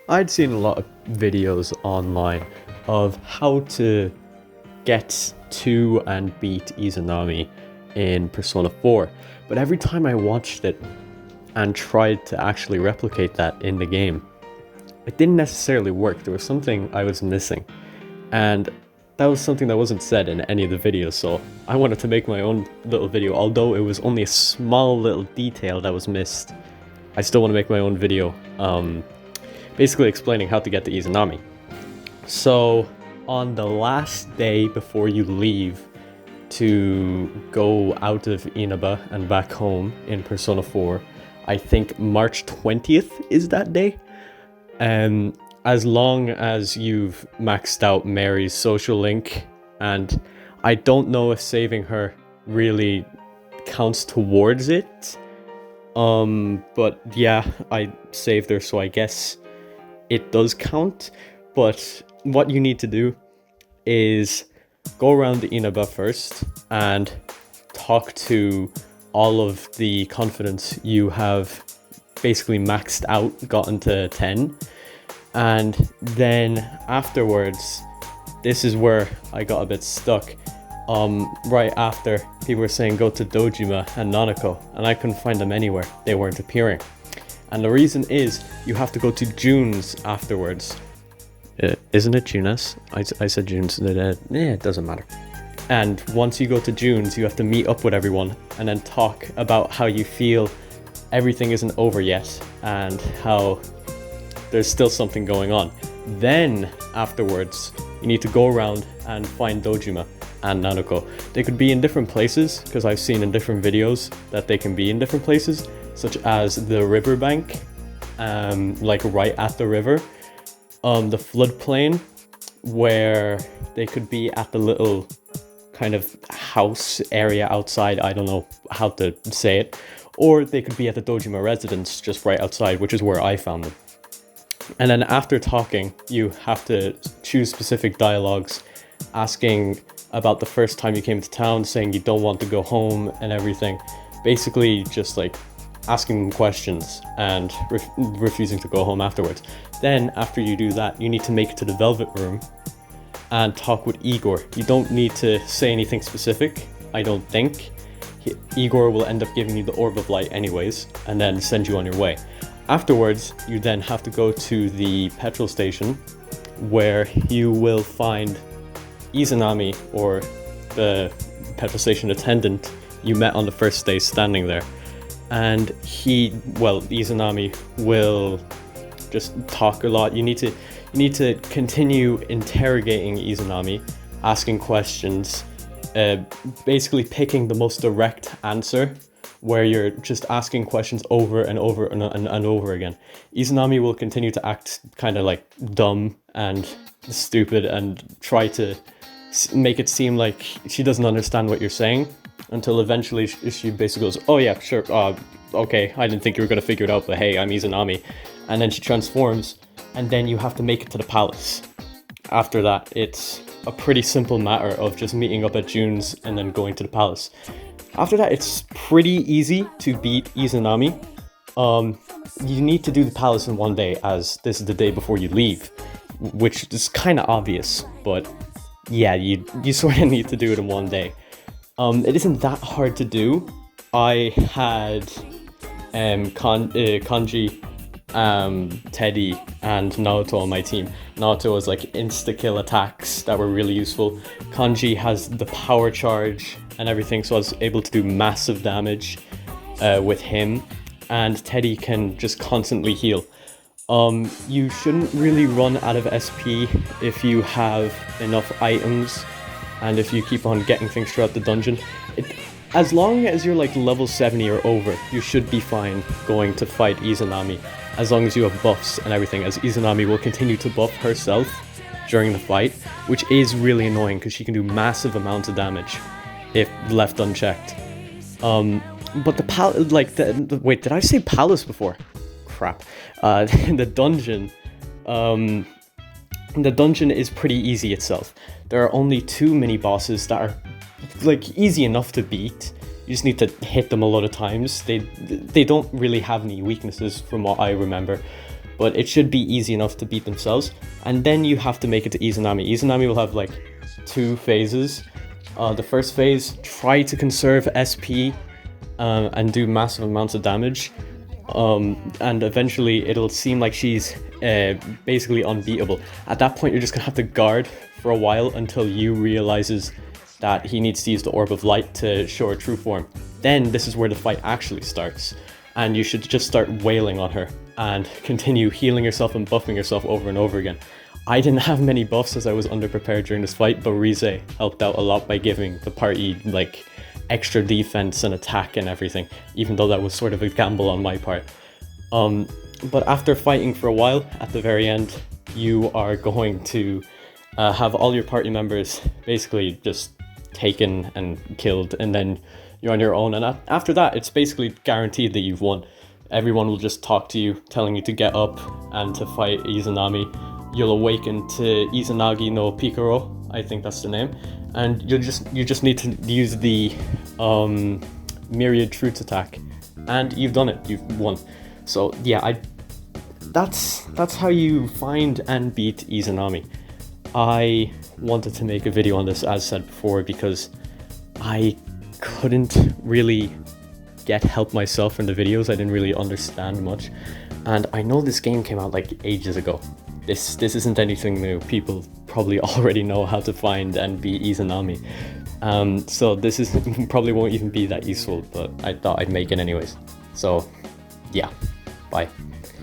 I'd seen a lot of videos online of how to get to and beat Izanami in Persona 4, but every time I watched it and tried to actually replicate that in the game, it didn't necessarily work. There was something I was missing, and that was something that wasn't said in any of the videos, so I wanted to make my own little video. Although it was only a small little detail that was missed, I still want to make my own video, basically explaining how to get to Izanami. So, on the last day before you leave to go out of Inaba and back home in Persona 4, I think March 20th is that day. As long as you've maxed out Mary's social link, and I don't know if saving her really counts towards it. But yeah, I saved her, so I guess it does count. But what you need to do is go around the Inaba first and talk to all of the confidence you have basically maxed out, gotten to 10. And then afterwards, this is where I got a bit stuck. Right after, people were saying go to Dojima and Nanako, and I couldn't find them anywhere. They weren't appearing. And the reason is, you have to go to June's afterwards. Isn't it Junes? I said June's. It doesn't matter. And once you go to June's, you have to meet up with everyone and then talk about how you feel everything isn't over yet and how there's still something going on. Then afterwards, you need to go around and find Dojima and Nanako. They could be in different places, because I've seen in different videos that they can be in different places, such as the riverbank, like right at the river, the floodplain, where they could be at the little kind of house area outside, I don't know how to say it, or they could be at the Dojima residence just right outside, which is where I found them. And then after talking, you have to choose specific dialogues, asking about the first time you came to town, saying you don't want to go home and everything. Basically just like asking them questions and refusing to go home afterwards. Then after you do that, you need to make it to the Velvet Room and talk with Igor. You don't need to say anything specific, I don't think. Igor will end up giving you the Orb of Light anyways, and then send you on your way. Afterwards, you then have to go to the petrol station, where you will find Izanami, or the petrol station attendant you met on the first day, standing there. And Izanami will just talk a lot. You need to continue interrogating Izanami, asking questions, basically picking the most direct answer, where you're just asking questions over and over and over again. Izanami will continue to act kind of like dumb and stupid and try to make it seem like she doesn't understand what you're saying, until eventually she basically goes, oh yeah, sure, okay, I didn't think you were going to figure it out, but hey, I'm Izanami. And then she transforms, and then you have to make it to the palace. After that, it's a pretty simple matter of just meeting up at June's and then going to the palace. After that, it's pretty easy to beat Izanami. You need to do the palace in one day, as this is the day before you leave, which is kind of obvious, but yeah, you sort of need to do it in one day. It isn't that hard to do. I had Kanji, Teddy, and Naoto on my team. Naoto was like insta-kill attacks that were really useful. Kanji has the power charge and everything, so I was able to do massive damage with him. And Teddy can just constantly heal. You shouldn't really run out of SP if you have enough items and if you keep on getting things throughout the dungeon. As long as you're like level 70 or over, you should be fine going to fight Izanami, as long as you have buffs and everything, as Izanami will continue to buff herself during the fight, which is really annoying because she can do massive amounts of damage if left unchecked. But wait, did I say palace before? Crap. The dungeon is pretty easy itself. There are only 2 mini bosses that are like easy enough to beat. You just need to hit them a lot of times. They don't really have any weaknesses from what I remember. but it should be easy enough to beat themselves. And then you have to make it to Izanami. Izanami will have like 2 phases. The first phase, try to conserve SP and do massive amounts of damage. And eventually it'll seem like she's basically unbeatable. At that point, you're just gonna have to guard for a while until Yu realizes that he needs to use the Orb of Light to show her true form. Then this is where the fight actually starts, and you should just start wailing on her and continue healing yourself and buffing yourself over and over again. I didn't have many buffs as I was underprepared during this fight, but Rize helped out a lot by giving the party like extra defense and attack and everything, even though that was sort of a gamble on my part. But after fighting for a while, at the very end, you are going to have all your party members basically just taken and killed, and then you're on your own. And after that, it's basically guaranteed that you've won. Everyone will just talk to you, telling you to get up and to fight Izanami. You'll awaken to Izanagi no Pikaro, I think that's the name, and you just need to use the Myriad Truths attack, and you've done it. You've won. So yeah, that's how you find and beat Izanami. I wanted to make a video on this, as said before, because I couldn't really get help myself in the videos. I didn't really understand much, and I know this game came out like ages ago. This isn't anything new. People probably already know how to find and beat Izanami. So this is probably won't even be that useful, but I thought I'd make it anyways. So yeah, bye.